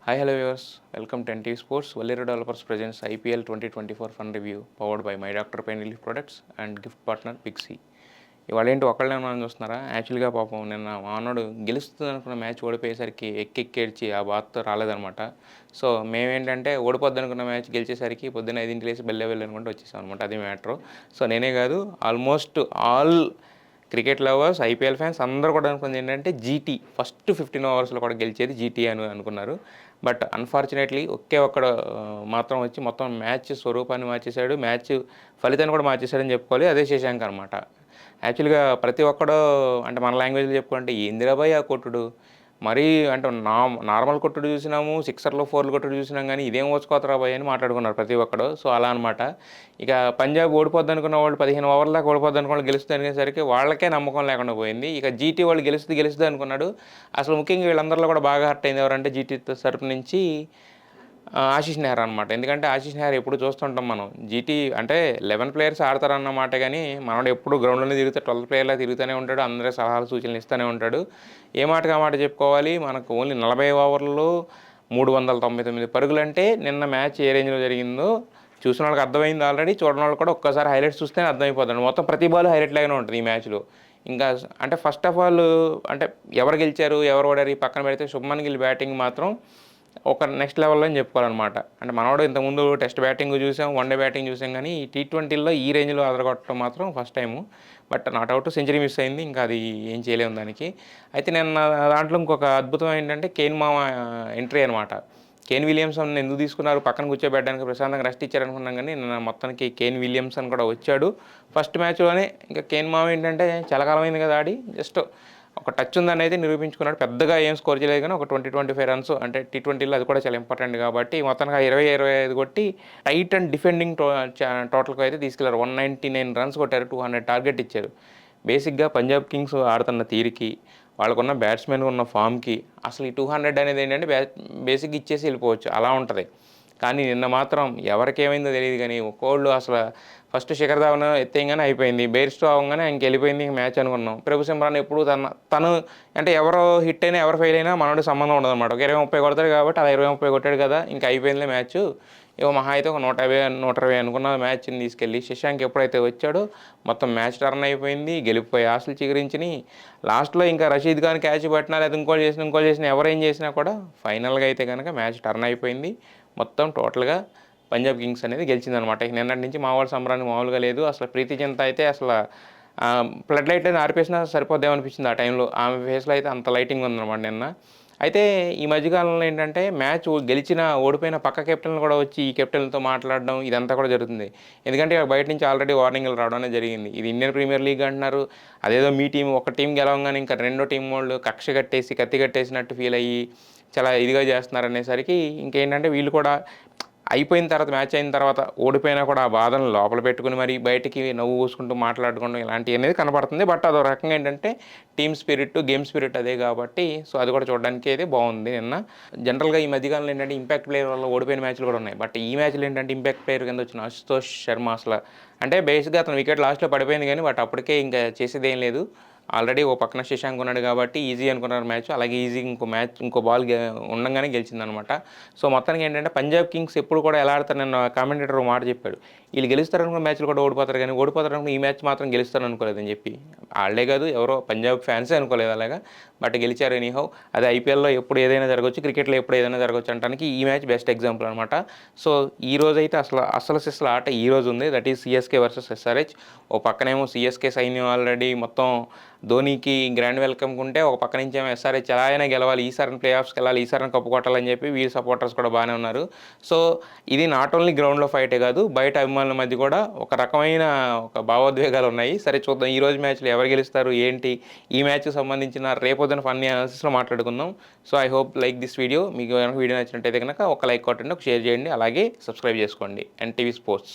Hi, hello viewers. Welcome to NTV Sports. Valero Developers presents IPL 2024 Fun Review powered by My Dr. Pain Relief Products and gift partner Big C. ఇవాళ ఏంటి ఒకళ్ళే మనం చూస్తున్నారా? యాక్చువల్గా పాపం నిన్న మానోడు గెలుస్తుంది అనుకున్న మ్యాచ్ ఓడిపోయేసరికి ఎక్కేడ్చి ఆ బాధతో రాలేదనమాట. సో మేమేంటంటే ఓడిపోద్ది అనుకున్న మ్యాచ్ గెలిచేసరికి పొద్దున్న 5 లేసి బెల్లే అనుకుంటూ వచ్చేసాం అనమాట. అది మ్యాటరు. సో నేనే కాదు, almost all cricket lovers, IPL fans అందరూ కూడా అనుకుంది ఏంటంటే జీటీ ఫస్ట్ 15 ఓవర్స్లో కూడా గెలిచేది జీటీ అని అనుకున్నారు. బట్ అన్ఫార్చునేట్లీ ఒకే ఒక్కడ మాత్రం వచ్చి మొత్తం మ్యాచ్ స్వరూపాన్ని మార్చేశాడు, మ్యాచ్ ఫలితాన్ని కూడా మార్చేశాడని చెప్పుకోవాలి. అదే శశాంక్ అనమాట. యాక్చువల్గా ప్రతి ఒక్కడు అంటే మన లాంగ్వేజ్లో చెప్పుకుంటే ఏందిరా భయ్ ఆ కొట్టుడు, మరీ అంటే నార్మల్ కొట్టుడు చూసినాము, సిక్సర్లు ఫోర్లు కొట్టుడు చూసినాం, కానీ ఇదేం ఓచుకోతరా భయ్ అని మాట్లాడుకున్నారు ప్రతి ఒక్కడు. సో అలా అనమాట. ఇక పంజాబ్ ఓడిపోద్ది అనుకున్న వాళ్ళు 15 ఓవర్ల దాకా ఓడిపోద్ది అనుకున్న వాళ్ళు గెలుస్తుంది అనేసరికి వాళ్ళకే నమ్మకం లేకుండా పోయింది. ఇక జీటీ వాళ్ళు గెలుస్తుంది అనుకున్నాడు. అసలు ముఖ్యంగా వీళ్ళందరిలో కూడా బాగా హర్ట్ అయింది ఎవరంటే జీటీ తరపు నుంచి ఆశీష్ నెహ్రా అనమాట. ఎందుకంటే ఆశీష్ నెహ్రా ఎప్పుడు చూస్తుంటాం మనం, జీటీ అంటే 11 ప్లేయర్స్ ఆడతారన్నమాట, కానీ మనోడు ఎప్పుడు గ్రౌండ్లోనే తిరిగితే 12 ప్లేయర్లా తిరుగుతూనే ఉంటాడు, అందరూ సలహాలు సూచనలు ఇస్తూనే ఉంటాడు. ఏ మాటగా మాట చెప్పుకోవాలి, మనకు ఓన్లీ 40 ఓవర్లలో 399 పరుగులంటే నిన్న మ్యాచ్ ఏ రేంజ్లో జరిగిందో చూసిన వాళ్ళకి అర్థమైంది ఆల్రెడీ. చూడని వాళ్ళు కూడా ఒక్కసారి హైలైట్స్ చూస్తేనే అర్థమైపోతుంది. మొత్తం ప్రతి బాల్ హైలైట్ లాగానే ఉంటుంది ఈ మ్యాచ్లో. ఇంకా అంటే ఫస్ట్ ఆఫ్ ఆల్ అంటే ఎవరు గెలిచారు ఎవరు ఓడారు పక్కన పెడితే శుభ్మన్ గిల్ బ్యాటింగ్ మాత్రం ఒక నెక్స్ట్ లెవెల్లో అని చెప్పుకోవాలన్నమాట. అంటే మనోడు ఇంతకుముందు టెస్ట్ బ్యాటింగ్ చూసాం, వన్డే బ్యాటింగ్ చూసాం, కానీ ఈ టీ20లో ఈ రేంజ్లో అదరగొట్టడం మాత్రం first time. But not out, century miss అయింది, ఇంకా అది ఏం చేయలేము దానికి. అయితే నేను దాంట్లో ఇంకొక అద్భుతం ఏంటంటే కేన్ మామ ఎంట్రీ అనమాట. కేన్ విలియమ్సన్ ఎందుకు తీసుకున్నారు, పక్కన కూర్చోబెట్టడానికి ప్రశాంతంగా రెస్ట్ ఇచ్చారనుకున్నాం, కానీ నిన్న మొత్తానికి కేన్ విలియమ్సన్ కూడా వచ్చాడు ఫస్ట్ మ్యాచ్లోనే. ఇంకా కేన్ మామ ఏంటంటే చాలా కాలమైంది కదా ఆడి, జస్ట్ ఒక టచ్ ఉందని అయితే నిరూపించుకున్నాడు. పెద్దగా ఏం స్కోర్ చేయలేదు, కానీ ఒక 20-25 రన్స్ అంటే టీ20లో అది కూడా చాలా ఇంపార్టెంట్ కాబట్టి మొత్తానికి 20-25 కొట్టి టైట్ అండ్ డిఫెండింగ్ టోటల్గా అయితే తీసుకెళ్లారు. 199 రన్స్ కొట్టారు, 200 టార్గెట్ ఇచ్చారు. బేసిక్గా పంజాబ్ కింగ్స్ ఆడుతున్న తీరికి, వాళ్ళకున్న బ్యాట్స్మెన్ ఉన్న ఫామ్కి అసలు ఈ 200 అనేది ఏంటంటే బేసిక్గా ఇచ్చేసి వెళ్ళిపోవచ్చు, అలా ఉంటుంది. కానీ నిన్న మాత్రం ఎవరికేమైందో తెలియదు, కానీ ఒక్కోళ్ళు అసలు ఫస్ట్ శిఖర్ ధావన్ ఎత్తేయంగానే అయిపోయింది, బెయిర్స్టో అవగానే ఇంకెళ్ళిపోయింది మ్యాచ్ అనుకున్నాం. ప్రభు సిమ్రాన్ ఎప్పుడు తను అంటే ఎవరు హిట్ అయినా ఎవరు ఫెయిల్ అయినా మనోడి సంబంధం ఉండదు అనమాట. ఒక 20-30 కొడతాడు కాబట్టి అలా 20-30 కొట్టాడు కదా, ఇంకా అయిపోయిందిలే మ్యాచ్, ఇక మహా అయితే ఒక 150-120 అనుకున్న మ్యాచ్ని తీసుకెళ్ళి శశాంక్ ఎప్పుడైతే వచ్చాడో మొత్తం మ్యాచ్ టర్న్ అయిపోయింది, గెలిపిపోయి ఆశలు చిగురించి లాస్ట్లో ఇంకా రషీద్ ఖాన్ క్యాచ్ పట్టినా లేదా ఇంకోటి చేసినా ఎవరేం చేసినా కూడా ఫైనల్గా అయితే కనుక మ్యాచ్ టర్న్ అయిపోయింది. మొత్తం టోటల్గా పంజాబ్ కింగ్స్ అనేది గెలిచిందనమాట. నిన్నటి నుంచి మా వాళ్ళ సంబరాన్ని మామూలుగా లేదు. అసలు ప్రీతి జింత అయితే అసలు ఫ్లడ్ లైట్ అయితే ఆర్పేసినా సరిపోద్దామనిపించింది ఆ టైంలో. ఆమె ఫేస్లో అయితే అంత లైటింగ్ ఉందన్నమాట నిన్న. అయితే ఈ మధ్యకాలంలో ఏంటంటే మ్యాచ్ గెలిచిన ఓడిపోయిన పక్క కెప్టెన్లు కూడా వచ్చి ఈ కెప్టెన్లతో మాట్లాడడం ఇదంతా కూడా జరుగుతుంది. ఎందుకంటే బయట నుంచి ఆల్రెడీ వార్నింగ్లు రావడం అనేది జరిగింది. ఇది ఇండియన్ ప్రీమియర్ లీగ్ అంటున్నారు, అదేదో మీ టీం ఒక టీం గెలవగానే ఇంకా రెండో టీం వాళ్ళు కక్ష కట్టేసి కత్తి కట్టేసినట్టు ఫీల్ అయ్యి చాలా ఇదిగా చేస్తున్నారు అనేసరికి ఇంకేంటంటే వీళ్ళు కూడా అయిపోయిన తర్వాత, మ్యాచ్ అయిన తర్వాత ఓడిపోయినా కూడా ఆ బాధను లోపల పెట్టుకుని మరి బయటికి నవ్వు పూసుకుంటూ మాట్లాడుకోవడం ఇలాంటివి అనేది కనపడుతుంది. బట్ అదో రకంగా ఏంటంటే టీమ్ స్పిరిట్, గేమ్ స్పిరిట్ అదే కాబట్టి సో అది కూడా చూడడానికి అయితే బాగుంది నిన్న. జనరల్గా ఈ మధ్యకాలంలో ఏంటంటే ఇంపాక్ట్ ప్లేయర్ వల్ల ఓడిపోయిన మ్యాచ్లు కూడా ఉన్నాయి. బట్ ఈ మ్యాచ్లో ఏంటంటే ఇంపాక్ట్ ప్లేయర్ కింద వచ్చిన అశుతోష్ శర్మ అసలు అంటే బేసిక్గా అతను వికెట్ లాస్ట్లో పడిపోయింది, కానీ బట్ అప్పటికే ఇంకా చేసేది ఏం లేదు. ఆల్రెడీ ఓ పక్కన శశాంక్ ఉన్నాడు కాబట్టి ఈజీ అనుకున్నారు మ్యాచ్. అలాగే ఈజీ ఇంకో బాల్ ఉండగానే గెలిచిందనమాట. సో మొత్తానికి ఏంటంటే పంజాబ్ కింగ్స్ ఎప్పుడు కూడా ఎలా ఆడతారు, నిన్న కామెంటేటర్ ఒక మాట చెప్పాడు, వీళ్ళు గెలుస్తారనుకున్న మ్యాచ్లు కూడా ఓడిపోతారు, కానీ ఓడిపోతారనుకున్న ఈ మ్యాచ్ మాత్రం గెలుస్తారు అనుకోలేదని చెప్పి. వాళ్ళే కాదు ఎవరో పంజాబ్ ఫ్యాన్సే అనుకోలేదు అలాగా, బట్ గెలిచారు ఎనీహౌ. అది ఐపీఎల్లో ఎప్పుడు ఏదైనా జరగవచ్చు, క్రికెట్లో ఎప్పుడు ఏదైనా జరగవచ్చు అనడానికి ఈ మ్యాచ్ బెస్ట్ ఎగ్జాంపుల్ అనమాట. సో ఈ రోజు అయితే అసలు సిస్ల ఆట ఈ రోజు ఉంది, that is CSK versus SRH. ఓ పక్కనేమో సిఎస్కే సైన్యం ఆల్రెడీ మొత్తం ధోనికి గ్రాండ్ వెల్కమ్ ఉంటే, ఒక పక్క నుంచి ఏమో ఎస్ఆర్హెచ్ ఎలా అయినా గెలవాలి, ఈసారి ప్లే ఆఫ్స్కి వెళ్ళాలి, ఈసారి కప్పు కొట్టాలని చెప్పి వీళ్ళ సపోర్టర్స్ కూడా బాగానే ఉన్నారు. సో ఇది నాట్ ఓన్లీ గ్రౌండ్లో ఫైటే కాదు, బయట అభిమానుల మధ్య కూడా ఒక రకమైన ఒక భావోద్వేగాలు ఉన్నాయి. సరే చూద్దాం ఈ రోజు మ్యాచ్లో ఎవరు గెలుస్తారు ఏంటి, ఈ మ్యాచ్కి సంబంధించిన రేపొద్దున ఫన్నీ అనాలిసిస్లో మాట్లాడుకుందాం. So I hope like this video. మీకు కనుక వీడియో నచ్చినట్టయితే కనుక ఒక లైక్ కొట్టండి, ఒక షేర్ చేయండి, అలాగే సబ్స్క్రైబ్ చేసుకోండి ఎన్టీవీ స్పోర్ట్స్.